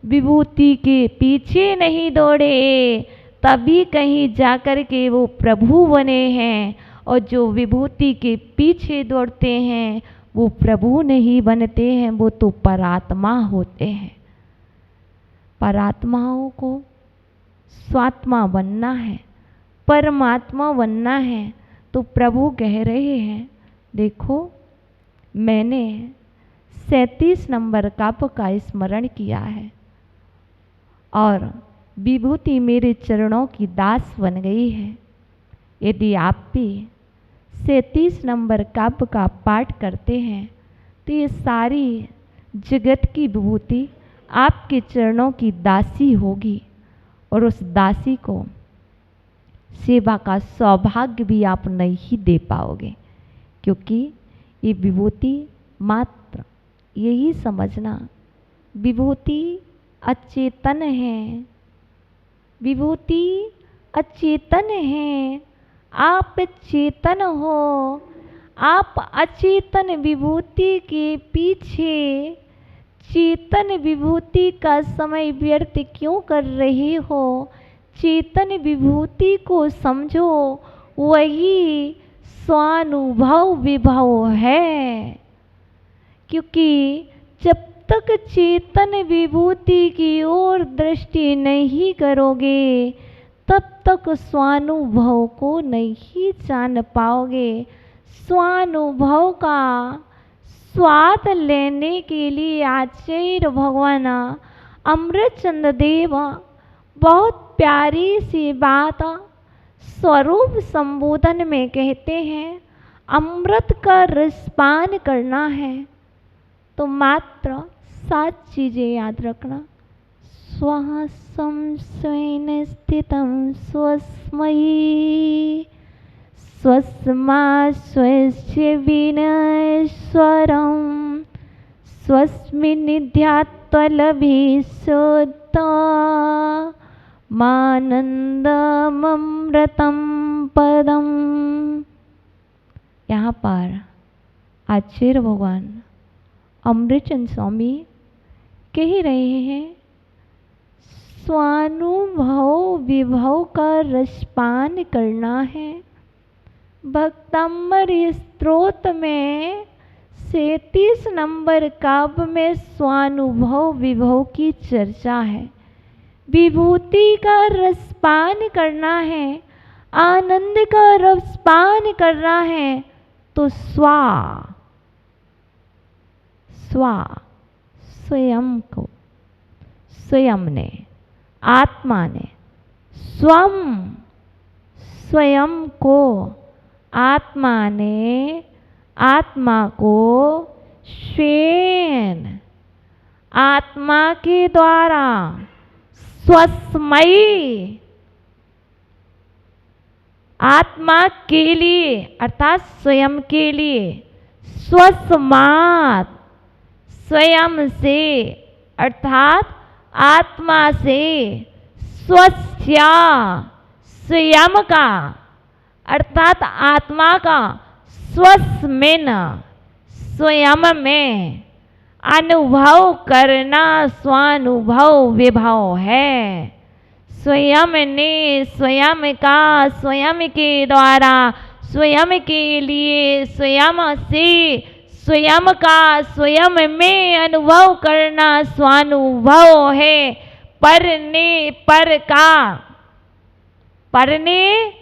विभूति के पीछे नहीं दौड़े, तभी कहीं जाकर के वो प्रभु बने हैं। और जो विभूति के पीछे दौड़ते हैं वो प्रभु नहीं बनते हैं, वो तो परात्मा होते हैं। परात्माओं को स्वात्मा बनना है, परमात्मा बनना है। तो प्रभु कह रहे हैं, देखो मैंने 37 नंबर कप का स्मरण किया है और विभूति मेरे चरणों की दास बन गई है। यदि आप भी 37 नंबर कप का पाठ करते हैं तो ये सारी जगत की विभूति आपके चरणों की दासी होगी और उस दासी को सेवा का सौभाग्य भी आप नहीं दे पाओगे, क्योंकि ये विभूति मात्र, यही समझना, विभूति अचेतन है। विभूति अचेतन है, आप चेतन हो। आप अचेतन विभूति के पीछे चेतन विभूति का समय व्यर्थ क्यों कर रहे हो? चेतन विभूति को समझो, वही स्वानुभव विभव है। क्योंकि जब तक चेतन विभूति की ओर दृष्टि नहीं करोगे तब तक स्वानुभव को नहीं जान पाओगे। स्वानुभव का स्वाद लेने के लिए आचार्य भगवान अमृतचंद्र देव बहुत प्यारी सी बात स्वरूप संबोधन में कहते हैं, अमृत का रसपान करना है तो मात्र 7 चीज़ें याद रखना। स्वहसं स्वेन स्थितं स्वस्मयी, स्वस्मा स्वस्य विनश्वरं, स्वस्मिन्निध्यात्वलभिशुद्ध मानन्दममृतं पदम। यहाँ पर आचार्य भगवान अमृतचंद्र स्वामी कह रहे हैं, स्वानुभव विभव का रसपान करना है। भक्तामृत स्त्रोत में 37 नंबर काव्य में स्वानुभव विभव की चर्चा है। विभूति का रसपान करना है, आनंद का रसपान करना है तो स्वयं को, स्वयं ने, आत्मा ने, स्वयं को, आत्मा ने आत्मा को स्वेन, आत्मा के द्वारा, स्वस्मयी, आत्मा के लिए अर्थात स्वयं के लिए, स्वस्मात्, स्वयं से अर्थात आत्मा से, स्वस्या, स्वयं का अर्थात आत्मा का, स्वस्मिन्, स्वयं में अनुभव करना स्वानुभव विभव है। स्वयं ने, स्वयं का, स्वयं के द्वारा, स्वयं के लिए, स्वयं से, स्वयं का, स्वयं में अनुभव करना स्वानुभव है। पर ने, पर का, पर ने,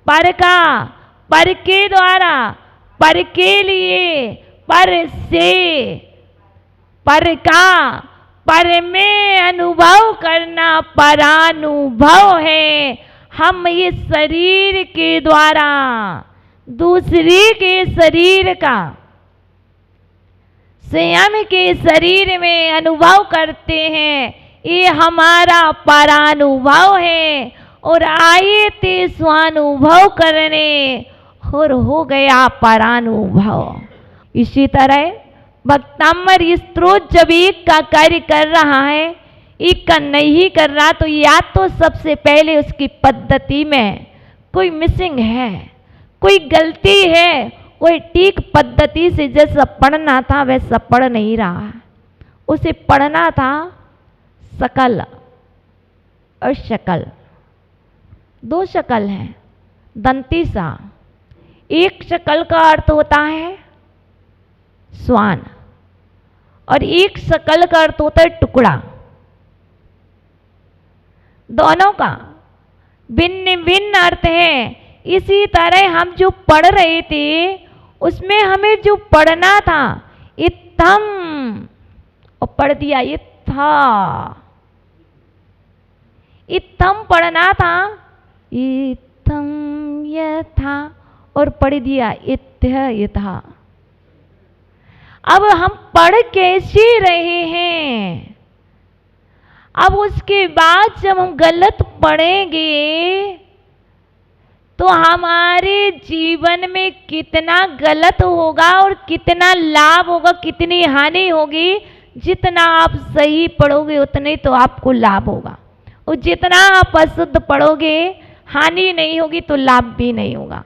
पर का, पर के द्वारा, पर के लिए, पर से, पर का, पर में अनुभव करना परानुभव है। हम इस शरीर के द्वारा दूसरे के शरीर का, स्वयं के शरीर में अनुभव करते हैं, ये हमारा परानुभव है। और आए थे स्वानुभव करने और हो गया परानुभव। इसी तरह भक्तामृत स्त्रोत जब एक का कार्य कर रहा है, एक का नहीं कर रहा, तो या तो सबसे पहले उसकी पद्धति में कोई मिसिंग है, कोई गलती है, कोई ठीक पद्धति से जैसा पढ़ना था वैसा पढ़ नहीं रहा। उसे पढ़ना था सकल और शकल, दो शकल हैं। दंती सा, एक शकल का अर्थ होता है श्वान और एक शकल का अर्थ होता है टुकड़ा। दोनों का भिन्न भिन्न अर्थ है। इसी तरह हम जो पढ़ रहे थे उसमें हमें जो पढ़ना था इत्थम, और पढ़ दिया इत्था। इत्थम पढ़ना था, इत्थम यथा, और पढ़ दिया इत्थ यथा। अब हम पढ़ कैसे रहे हैं? अब उसके बाद जब हम गलत पढ़ेंगे तो हमारे जीवन में कितना गलत होगा और कितना लाभ होगा, कितनी हानि होगी। जितना आप सही पढ़ोगे उतने तो आपको लाभ होगा, और जितना आप अशुद्ध पढ़ोगे हानि नहीं होगी तो लाभ भी नहीं होगा।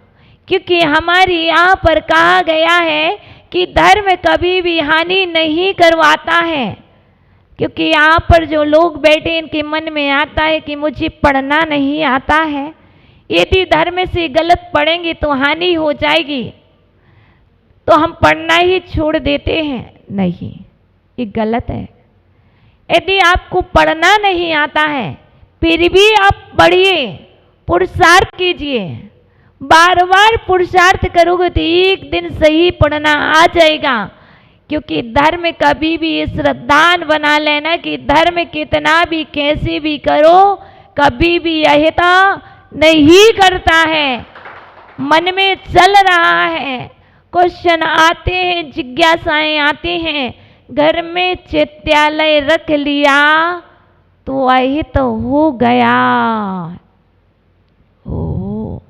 क्योंकि हमारी यहाँ पर कहा गया है कि धर्म कभी भी हानि नहीं करवाता है। क्योंकि यहाँ पर जो लोग बैठे इनके मन में आता है कि मुझे पढ़ना नहीं आता है, यदि धर्म से गलत पढ़ेंगे तो हानि हो जाएगी, तो हम पढ़ना ही छोड़ देते हैं। नहीं, ये गलत है। यदि आपको पढ़ना नहीं आता है फिर भी आप पढ़िए, पुरुषार्थ कीजिए। बार बार पुरुषार्थ करोगे तो एक दिन सही पढ़ना आ जाएगा। क्योंकि धर्म कभी भी श्रद्धान बना लेना कि धर्म कितना भी कैसे भी करो कभी भी अहिता नहीं करता है। मन में चल रहा है, क्वेश्चन आते हैं, जिज्ञासाएं आती हैं, घर में चैत्यालय रख लिया तो अहित हो गया। ओ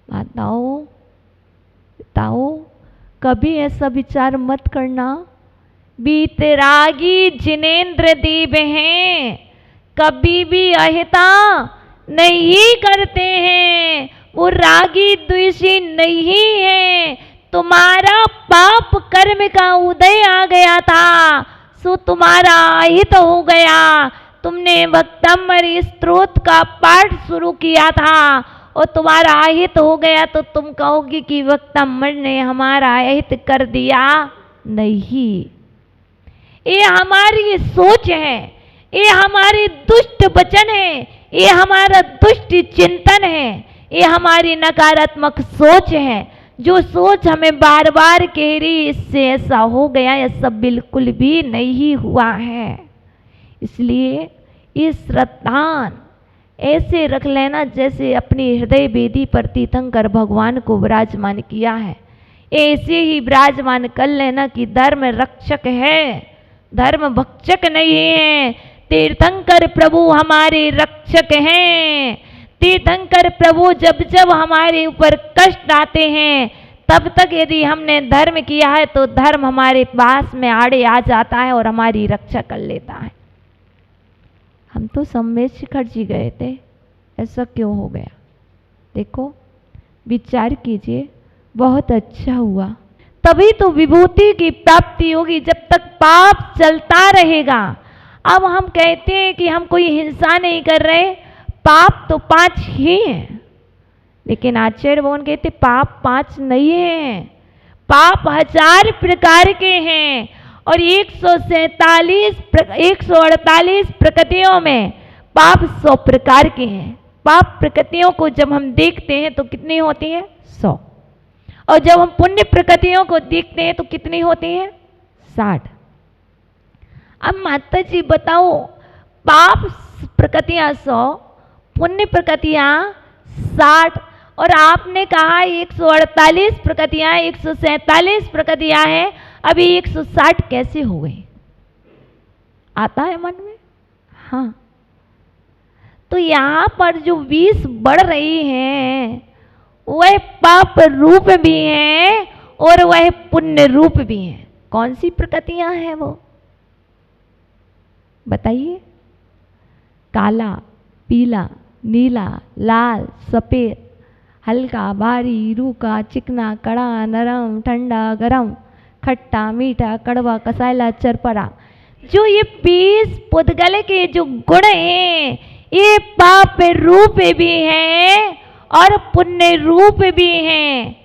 माताओं पिताओं, कभी ऐसा विचार मत करना। बीतरागी जिनेंद्र देव हैं, कभी भी अहिता नहीं करते हैं। वो रागी द्वेषी नहीं है। तुम्हारा पाप कर्म का उदय आ गया था, सो तुम्हारा अहित हो गया। तुमने भक्तमर स्तोत्र का पाठ शुरू किया था और तुम्हारा अहित हो गया, तो तुम कहोगी कि भक्तमर ने हमारा अहित कर दिया। नहीं, ये हमारी सोच है, ये हमारी दुष्ट वचन है, ये हमारा दुष्ट चिंतन है, ये हमारी नकारात्मक सोच है। जो सोच हमें बार बार कह रही इससे ऐसा हो गया, ऐसा बिल्कुल भी नहीं हुआ है। इसलिए इस श्रद्धान ऐसे रख लेना जैसे अपनी हृदय वेदी पर तीर्थंकर भगवान को विराजमान किया है, ऐसे ही विराजमान कर लेना कि धर्म रक्षक है, धर्म भक्षक नहीं है। तीर्थंकर प्रभु हमारे रक्षक हैं। तीर्थंकर प्रभु जब जब हमारे ऊपर कष्ट आते हैं तब तक यदि हमने धर्म किया है तो धर्म हमारे पास में आड़े आ जाता है और हमारी रक्षा कर लेता है। हम तो सम्मेद शिखर जी गए थे, ऐसा क्यों हो गया? देखो, विचार कीजिए, बहुत अच्छा हुआ। तभी तो विभूति की प्राप्ति होगी। जब तक पाप चलता रहेगा, अब हम कहते हैं कि हम कोई हिंसा नहीं कर रहे, पाप तो 5 ही हैं, लेकिन आचार्य भगवान कहते पाप 5 नहीं है, पाप 1000 प्रकार के हैं और 148 प्रकृतियों में पाप 100 प्रकार के हैं। पाप प्रकृतियों को जब हम देखते हैं तो कितनी होती है? 100। और जब हम पुण्य प्रकृतियों को देखते हैं तो कितनी होती है? 60। अब माता जी बताओ, पाप प्रकृतियां 100, पुण्य प्रकृतियां 60, और आपने कहा 148 प्रकृतियां, 147 प्रकृतियां हैं, अभी 160 कैसे हो गई? आता है मन में? हाँ। तो यहाँ पर जो 20 बढ़ रही हैं वह पाप रूप भी हैं और वह पुण्य रूप भी हैं। कौन सी प्रकृतियां हैं वो बताइए? काला, पीला, नीला, लाल, सफेद, हल्का, भारी, रूखा, चिकना, कड़ा, नरम, ठंडा, गरम, खट्टा, मीठा, कड़वा, कसायला, चरपरा। जो ये 20 पुद्गल के जो गुण हैं, ये पाप रूप भी हैं और पुण्य रूप भी हैं।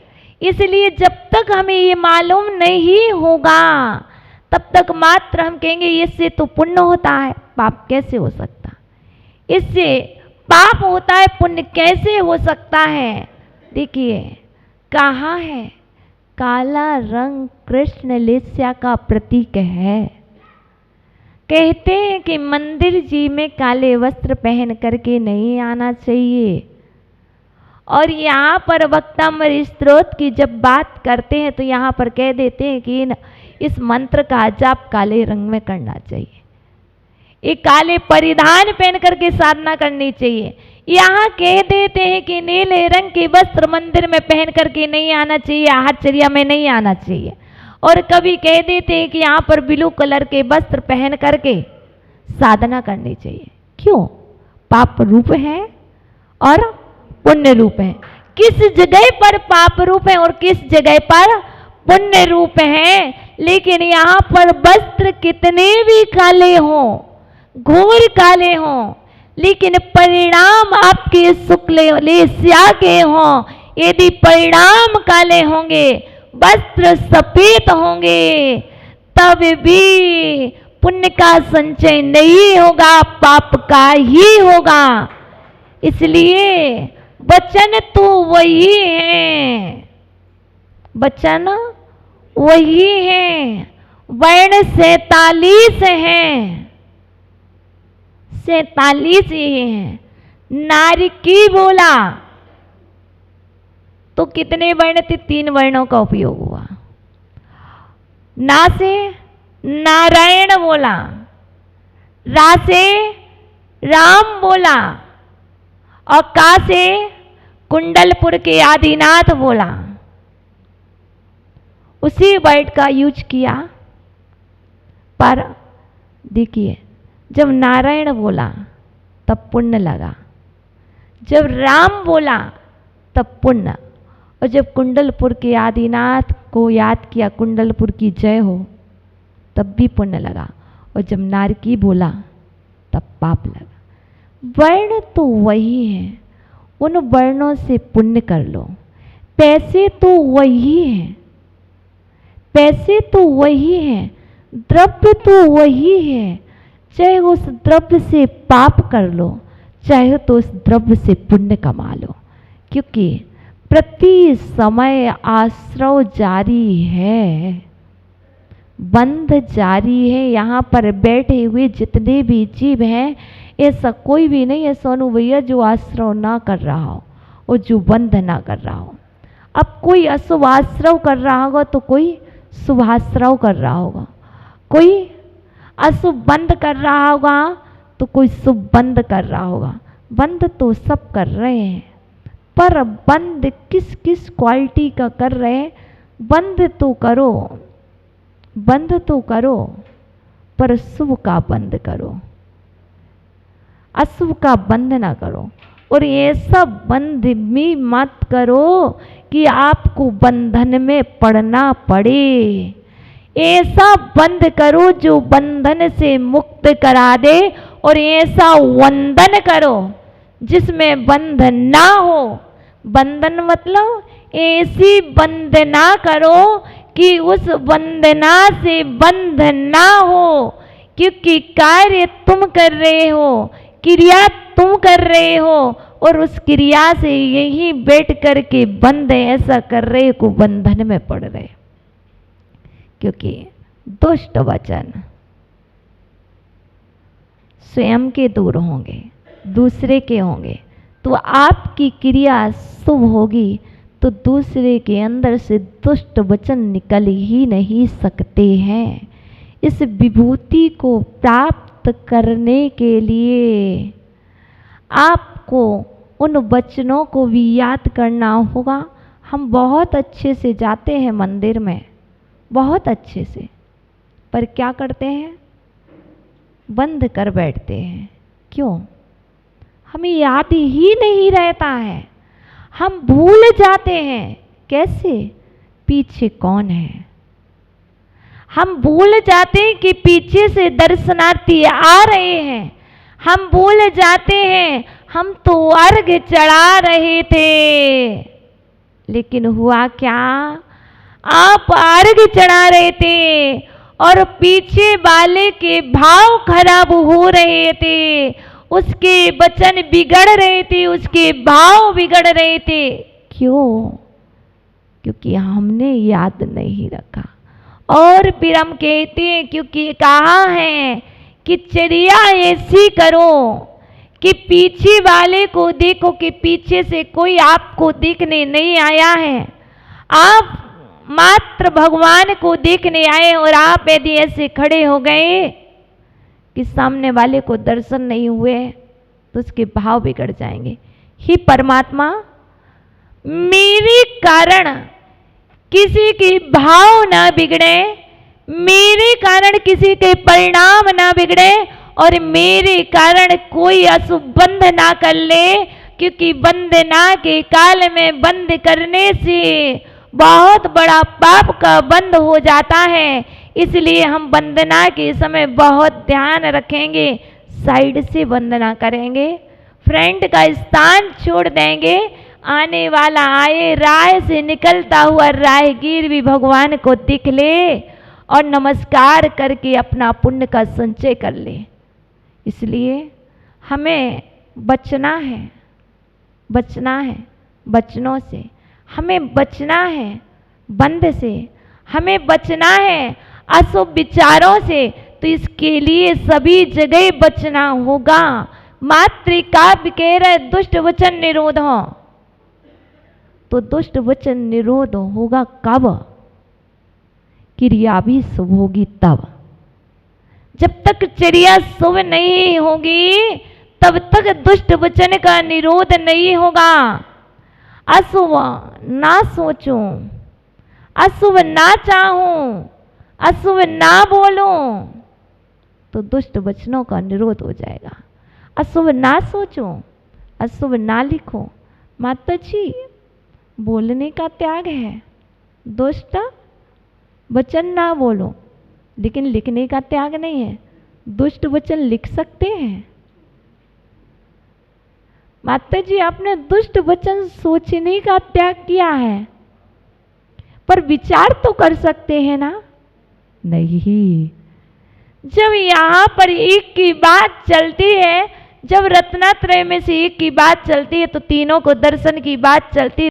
इसलिए जब तक हमें ये मालूम नहीं होगा तब तक मात्र हम कहेंगे इससे तो पुण्य होता है, पाप कैसे हो सकता, इससे पाप होता है, पुण्य कैसे हो सकता है। देखिए कहा है, काला रंग कृष्ण लेस्या का प्रतीक है। कहते हैं कि मंदिर जी में काले वस्त्र पहन करके नहीं आना चाहिए। और यहाँ पर वक्तामृत स्त्रोत की जब बात करते हैं तो यहाँ पर कह देते हैं कि इस मंत्र का जाप काले रंग में करना चाहिए, ये काले परिधान पहन करके साधना करनी चाहिए। यहाँ कह देते हैं कि नीले रंग के वस्त्र मंदिर में पहन करके नहीं आना चाहिए, आहारचर्या में नहीं आना चाहिए। और कभी कह देते हैं कि यहाँ पर ब्लू कलर के वस्त्र पहन करके साधना करनी चाहिए। क्यों? पाप रूप है और पुण्य रूप है। किस जगह पर पाप रूप है और किस जगह पर पुण्य रूप है। लेकिन यहाँ पर वस्त्र कितने भी काले हों, घोर काले हों, लेकिन परिणाम आपके शुक्ल लेस्या के हों, यदि परिणाम काले होंगे, वस्त्र सफेद होंगे, तब भी पुण्य का संचय नहीं होगा, पाप का ही होगा। इसलिए वचन तो वही है, वचन वही है। वर्ण 47 हैं, 47 ही हैं। नारी की बोला तो कितने वर्ण थे? 3 वर्णों का उपयोग हुआ। ना से नारायण बोला, रा से राम बोला और का से कुंडलपुर के आदिनाथ बोला। उसी वर्ड का यूज किया। पर देखिए जब नारायण बोला तब पुण्य लगा, जब राम बोला तब पुण्य, और जब कुंडलपुर के आदिनाथ को याद किया, कुंडलपुर की जय हो, तब भी पुण्य लगा। और जब नारकी बोला तब पाप लगा। वर्ण तो वही है, उन वर्णों से पुण्य कर लो। पैसे तो वही हैं, पैसे तो वही हैं, द्रव्य तो वही है। चाहे उस द्रव्य से पाप कर लो, चाहे तो उस द्रव्य से पुण्य कमा लो, क्योंकि प्रति समय आश्रव जारी है, बंध जारी है। यहाँ पर बैठे हुए जितने भी जीव हैं, ऐसा कोई भी नहीं है सोनू भैया जो आश्रव ना कर रहा हो और जो बंध ना कर रहा हो। अब कोई अशुभ आश्रव कर रहा होगा तो कोई शुभाश्रव कर रहा होगा, कोई अशुभ बंद कर रहा होगा तो कोई शुभ बंद कर रहा होगा। बंद तो सब कर रहे हैं, पर बंद किस किस क्वालिटी का कर रहे हैं। बंद तो करो, बंद तो करो, पर शुभ का बंद करो, अशुभ का बंद ना करो। और ये सब बंद भी मत करो कि आपको बंधन में पड़ना पड़े। ऐसा बंद करो जो बंधन से मुक्त करा दे, और ऐसा वंदन करो जिसमें बंधन ना हो। बंधन मतलब ऐसी वंदना करो कि उस वंदना से बंध ना हो, क्योंकि कार्य तुम कर रहे हो, क्रिया तुम कर रहे हो, और उस क्रिया से यही बैठ करके बंध ऐसा कर रहे को बंधन में पड़ रहे। क्योंकि दुष्ट वचन स्वयं के दूर होंगे, दूसरे के होंगे, तो आपकी क्रिया शुभ होगी तो दूसरे के अंदर से दुष्ट वचन निकल ही नहीं सकते हैं। इस विभूति को प्राप्त करने के लिए आपको उन वचनों को भी याद करना होगा। हम बहुत अच्छे से जाते हैं मंदिर में, बहुत अच्छे से, पर क्या करते हैं? बंद कर बैठते हैं। क्यों? हमें याद ही नहीं रहता है, हम भूल जाते हैं। कैसे? पीछे कौन है? हम भूल जाते हैं कि पीछे से दर्शनार्थी आ रहे हैं। हम भूल जाते हैं हम तो अर्घ चढ़ा रहे थे, लेकिन हुआ क्या? आप अर्घ चढ़ा रहे थे और पीछे वाले के भाव खराब हो रहे थे, उसके वचन बिगड़ रहे थे, उसके भाव बिगड़ रहे थे। क्यों? क्योंकि हमने याद नहीं रखा। और फिर हम कहते हैं क्योंकि कहा है कि चर्या ऐसी करो कि पीछे वाले को देखो कि पीछे से कोई आपको देखने नहीं आया है, आप मात्र भगवान को देखने आए और आप यदि ऐसे खड़े हो गए कि सामने वाले को दर्शन नहीं हुए तो उसके भाव बिगड़ जाएंगे। ही परमात्मा, मेरे कारण किसी के भाव ना बिगड़े, मेरे कारण किसी के परिणाम ना बिगड़े और मेरे कारण कोई अशुभ बंध ना कर ले, क्योंकि वंदना के काल में बंद करने से बहुत बड़ा पाप का बंद हो जाता है। इसलिए हम वंदना के समय बहुत ध्यान रखेंगे, साइड से वंदना करेंगे, फ्रंट का स्थान छोड़ देंगे। आने वाला आए, राह से निकलता हुआ राहगीर भी भगवान को दिख ले और नमस्कार करके अपना पुण्य का संचय कर ले। इसलिए हमें बचना है, बचना है बचनों से, हमें बचना है बंध से, हमें बचना है अशुभ विचारों से। तो इसके लिए सभी जगह बचना होगा। मातृकाव्य कह रहे दुष्ट वचन निरोध हो, तो दुष्ट वचन निरोध होगा कब? क्रिया भी शुभ होगी तब। जब तक चर्या शुभ नहीं होगी तब तक दुष्ट वचन का निरोध नहीं होगा। अशुभ ना सोचूं, अशुभ ना चाहूं, अशुभ ना बोलूं तो दुष्ट वचनों का निरोध हो जाएगा। अशुभ ना सोचूं, अशुभ ना लिखो। माता जी, बोलने का त्याग है, दुष्ट वचन ना बोलो, लेकिन लिखने का त्याग नहीं है। दुष्ट वचन लिख सकते हैं। माता जी, आपने दुष्ट वचन सोचने का त्याग किया है, पर विचार तो कर सकते हैं ना? नहीं। जब यहाँ पर एक की बात चलती है, जब रत्नात्रय में से एक की बात चलती है तो तीनों को दर्शन की बात चलती है।